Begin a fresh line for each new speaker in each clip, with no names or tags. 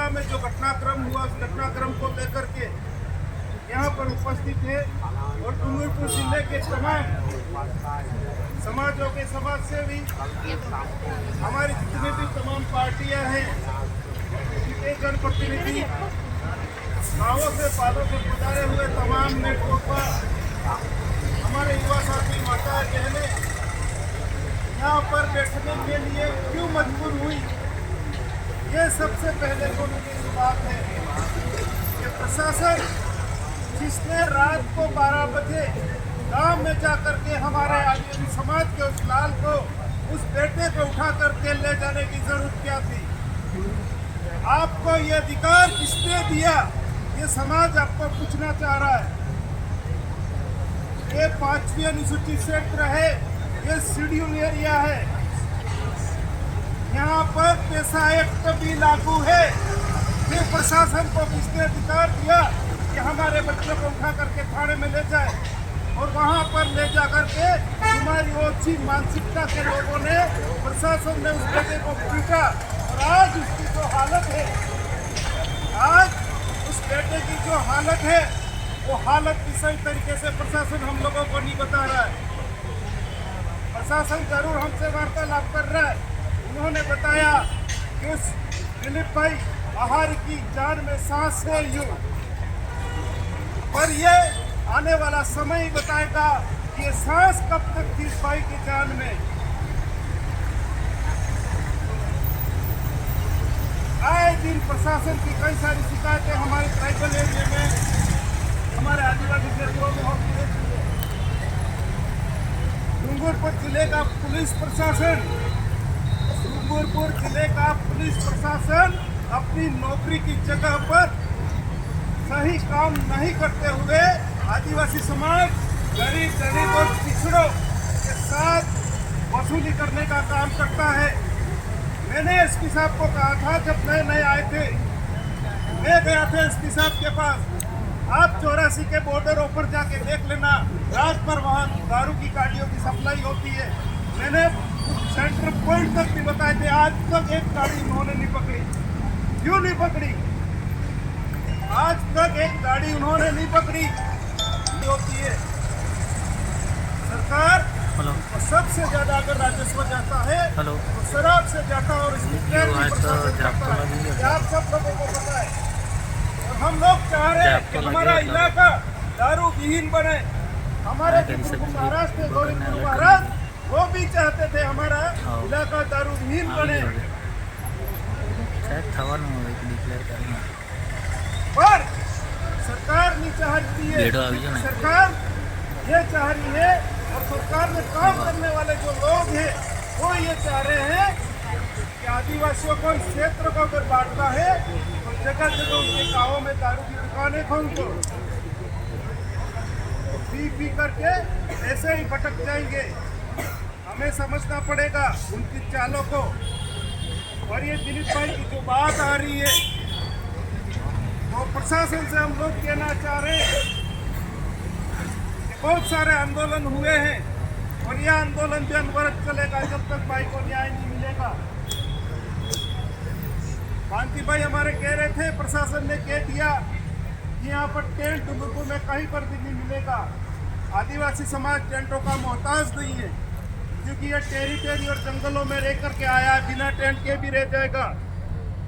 जिला में जो घटनाक्रम हुआ उस घटनाक्रम को लेकर के यहाँ पर उपस्थित है और डूंगरपुर जिले के तमाम समाजों के समाज सेवी, हमारी जितनी भी तमाम पार्टियां हैं, उनके जनप्रतिनिधि, गाँवों से पालों से गुजारे हुए तमाम नेटवर्क, हमारे युवा साथी, माता बहनें यहाँ पर बैठने के लिए क्यों मजबूर हुई, ये सबसे पहले बोलने की बात है कि प्रशासन जिसने रात को 12 बजे गांव में जाकर के हमारे आदिवासी समाज के उस लाल को, उस बेटे को उठा करके ले जाने की जरूरत क्या थी? आपको ये अधिकार किसने दिया? ये समाज आपको पूछना चाह रहा है। ये 5वीं अनुसूचित क्षेत्र है, ये शेड्यूल एरिया है, यहाँ पर पैसा एक्ट भी लागू है। ये प्रशासन को किसने अधिकार दिया कि हमारे बच्चों को उठा करके थाने में ले जाए और वहाँ पर ले जा करके हमारी ओछी मानसिकता के लोगों ने, प्रशासन ने उस बेटे को पीटा और आज उसकी जो हालत है, आज उस बेटे की जो हालत है, वो हालत की सही तरीके से प्रशासन हम लोगों को नहीं बता रहा है। प्रशासन जरूर हमसे वार्तालाप कर रहा है। उन्होंने बताया कि उस दिलीप भाई आहार की जान में सांस है यूं, पर ये आने वाला समय ही बताएगा कि ये सांस कब तक थी इस भाई की जान में। आए दिन प्रशासन की कई सारी शिकायतें हमारे ट्राइबल एरिया में, हमारे आदिवासी क्षेत्रों में होती रहती है। डूंगरपुर जिले का पुलिस प्रशासन, डूंगरपुर जिले का पुलिस प्रशासन अपनी नौकरी की जगह पर सही काम नहीं करते हुए आदिवासी समाज, गरीब और पिछड़ों के साथ वसूली करने का काम करता है। मैंने एसपी साहब को कहा था जब नए आए थे, मैं गया था एसपी साहब के पास, आप 84 के बॉर्डर ऊपर जाके देख लेना, रात पर वहाँ दारू की गाड़ियों की सप्लाई होती है। मैंने सेंटर पॉइंट तक भी बताए थे, आज तक एक गाड़ी उन्होंने नहीं पकड़ी। क्यों नहीं पकड़ी? आज तक एक गाड़ी उन्होंने नहीं पकड़ी। होती है सरकार और सबसे ज्यादा अगर राजस्व जाता है तो शराब से जाता है और इसकी केयर भी प्रशासन करता है। आप सब लोगों को पता है और हम लोग चाह रहे हैं कि हमारा इलाका दारू विहीन बने। हमारे महाराष्ट्र गोविंदपुर महाराज वो भी चाहते थे हमारा इलाका दारू विहीन बने, पर सरकार नहीं चाहती है। सरकार ये चाह रही है और सरकार में काम करने वाले जो लोग हैं वो ये चाह रहे हैं कि आदिवासियों को इस क्षेत्र को अगर बांटना है तो जगह जगह उनके गाँवों में दारू की दुकानें खोल दो, पी करके ऐसे ही भटक जाएंगे। हमें समझना पड़ेगा उनकी चालों को। और ये दिलीप भाई की जो बात आ रही है, तो प्रशासन से हम लोग कहना चाह रहे हैं कि बहुत सारे आंदोलन हुए हैं और यह आंदोलन भी अनवरत चलेगा जब तक भाई को न्याय नहीं मिलेगा। कांति भाई हमारे कह रहे थे, प्रशासन ने कह दिया कि यहाँ पर टेंट डूंगरपुर में कहीं पर भी नहीं मिलेगा। आदिवासी समाज टेंटों का मोहताज नहीं है, क्योंकि ये टेरिटरी और जंगलों में रह करके आया है, बिना टेंट के भी रह जाएगा।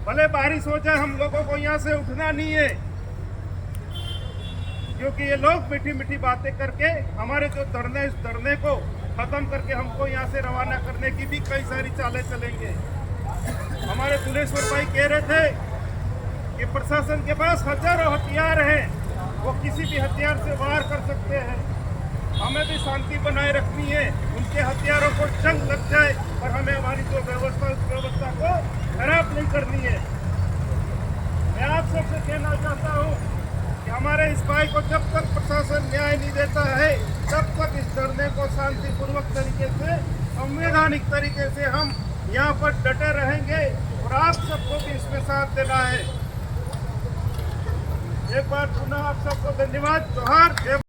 भले बारिश हो जाए, हम लोगों को यहाँ से उठना नहीं है, क्योंकि ये लोग मीठी मीठी बातें करके हमारे जो धरने, इस धरने को खत्म करके हमको यहाँ से रवाना करने की भी कई सारी चालें चलेंगे। हमारे दुलेश्वर भाई कह रहे थे कि प्रशासन के पास हजारों हथियार हैं, वो किसी भी हथियार से वार कर सकते हैं। हमें भी शांति बनाए रखनी है, उनके हथियारों को जंग लग जाए और हमें हमारी जो व्यवस्था, उस व्यवस्था को खराब नहीं करनी है। मैं आप सबसे कहना चाहता हूँ कि हमारे इस भाई को जब तक प्रशासन न्याय नहीं देता है, तब तक इस धरने को शांतिपूर्वक तरीके से, संवैधानिक तरीके से हम यहाँ पर डटे रहेंगे और आप सबको भी इसमें साथ देना है। एक बार पुनः आप सबको धन्यवाद। जोहार।